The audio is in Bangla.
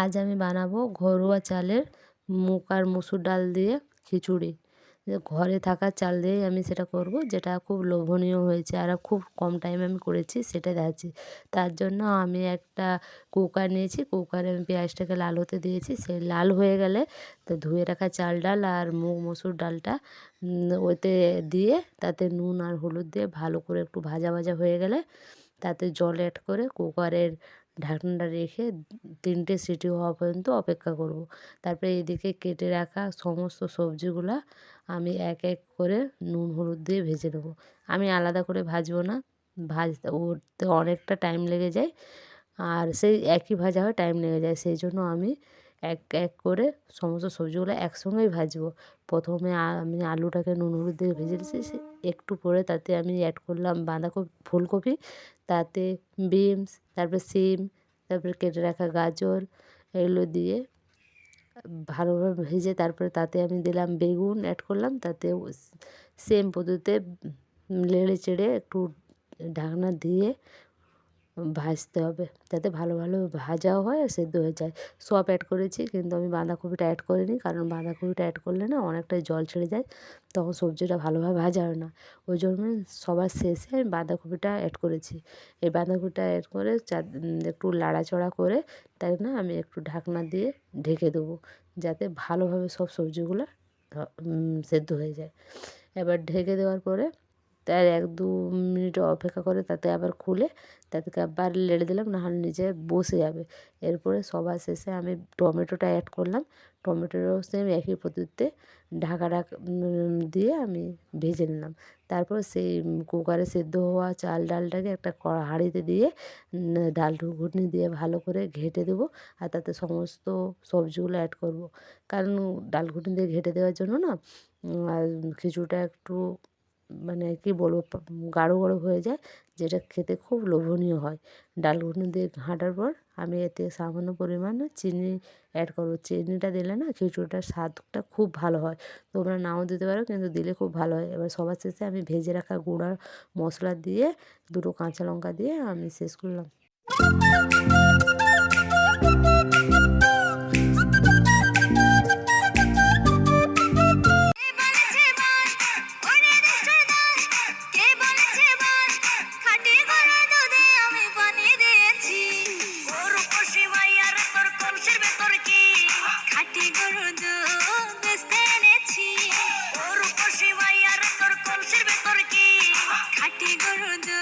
আজ আমি বানাবো ঘরোয়া চালের মুগ আর মুসুর ডাল দিয়ে খিচুড়ি। ঘরে থাকা চাল দিয়েই আমি সেটা করব, যেটা খুব লোভনীয় হয়েছে আর খুব কম টাইমে আমি করেছি সেটা দেখাচ্ছি। তার জন্য আমি একটা কুকার নিয়েছি, কুকারে আমি পেঁয়াজটাকে লাল হতে দিয়েছি। সে লাল হয়ে গেলে তো ধুয়ে রাখা চাল ডাল আর মুগ মসুর ডালটা ওতে দিয়ে তাতে নুন আর হলুদ দিয়ে ভালো করে একটু ভাজা ভাজা হয়ে গেলে তাতে জল অ্যাড করে কুকারের ঢাকনাটা রেখে 3টে সিটি হওয়া পর্যন্ত অপেক্ষা করব। তারপরে এদিকে কেটে রাখা সমস্ত সবজিগুলা আমি এক এক করে নুন হলুদ দিয়ে ভেজে নেব। আমি আলাদা করে ভাজবো না, ভাজতে ওতে অনেকটা টাইম লেগে যায় আর সেই একই ভাজা হয় টাইম লেগে যায়, সেই জন্য আমি এক এক করে সমস্ত সবজিগুলো একসঙ্গেই ভাজবো। প্রথমে আমি আলুটাকে নুন হলুদ দিয়ে ভেজে নিয়েছি, একটু পরে তাতে আমি অ্যাড করলাম বাঁধাকপি ফুলকপি, তাতে বিনস, তারপরে সিম, তারপরে কেটে রাখা গাজর, এগুলো দিয়ে ভালোভাবে ভেজে তারপরে তাতে আমি দিলাম বেগুন অ্যাড করলাম, তাতে সেম পদ্ধতিতে নেড়ে চেড়ে একটু ঢাকনা দিয়ে ভাজতে হবে, যাতে ভালো ভালো ভাজাও হয় আর সেদ্ধ হয়ে যায়। সব অ্যাড করেছি কিন্তু আমি বাঁধাকপিটা অ্যাড করিনি, কারণ বাঁধাকপিটা অ্যাড করলে না অনেকটাই জল ছেড়ে যায়, তখন সবজিটা ভালোভাবে ভাজা হয় না। ওই জন্য সবার শেষে আমি বাঁধাকপিটা অ্যাড করেছি। এই বাঁধাকপিটা অ্যাড করে একটু নাড়াচাড়া করে তাই না আমি একটু ঢাকনা দিয়ে ঢেকে দেবো, যাতে ভালোভাবে সব সবজিগুলো সেদ্ধ হয়ে যায়। এবার ঢেকে দেওয়ার পরে তার 1-2 মিনিট অপেক্ষা করে তাতে আবার খুলে তাদেরকে আবার নেড়ে দিলাম, নাহলে নিচে বসে যাবে। এরপরে সবার শেষে আমি টমেটোটা অ্যাড করলাম। টমেটোটাও সেম একই পদ্ধতিতে ঢাকা দিয়ে আমি ভেজে নিলাম। তারপর সেই কুকারে সেদ্ধ হওয়া চাল ডালটাকে একটা হাঁড়িতে দিয়ে ডাল ঘুটনি দিয়ে ভালো করে ঘেঁটে দেবো আর তাতে সমস্ত সবজিগুলো অ্যাড করব। কারণ ডাল ঘুটনি দিয়ে ঘেঁটে দেওয়ার জন্য না আর খিচুড়িটা একটু মানে কী বলবো গাঢ় গাঢ় হয়ে যায়, যেটা খেতে খুব লোভনীয় হয়। ডাল ঘুটনি দিয়ে ঘাঁটার পর আমি এতে সামান্য পরিমাণে চিনি অ্যাড করবো। চিনিটা দিলে না খিচুড়িটার স্বাদটা খুব ভালো হয়। তোমরা নাও দিতে পারো, কিন্তু দিলে খুব ভালো হয়। এবার সবার শেষে আমি ভেজে রাখা গুঁড়া মশলা দিয়ে 2টো কাঁচা লঙ্কা দিয়ে আমি শেষ করলাম। খাটি গরুর দুধ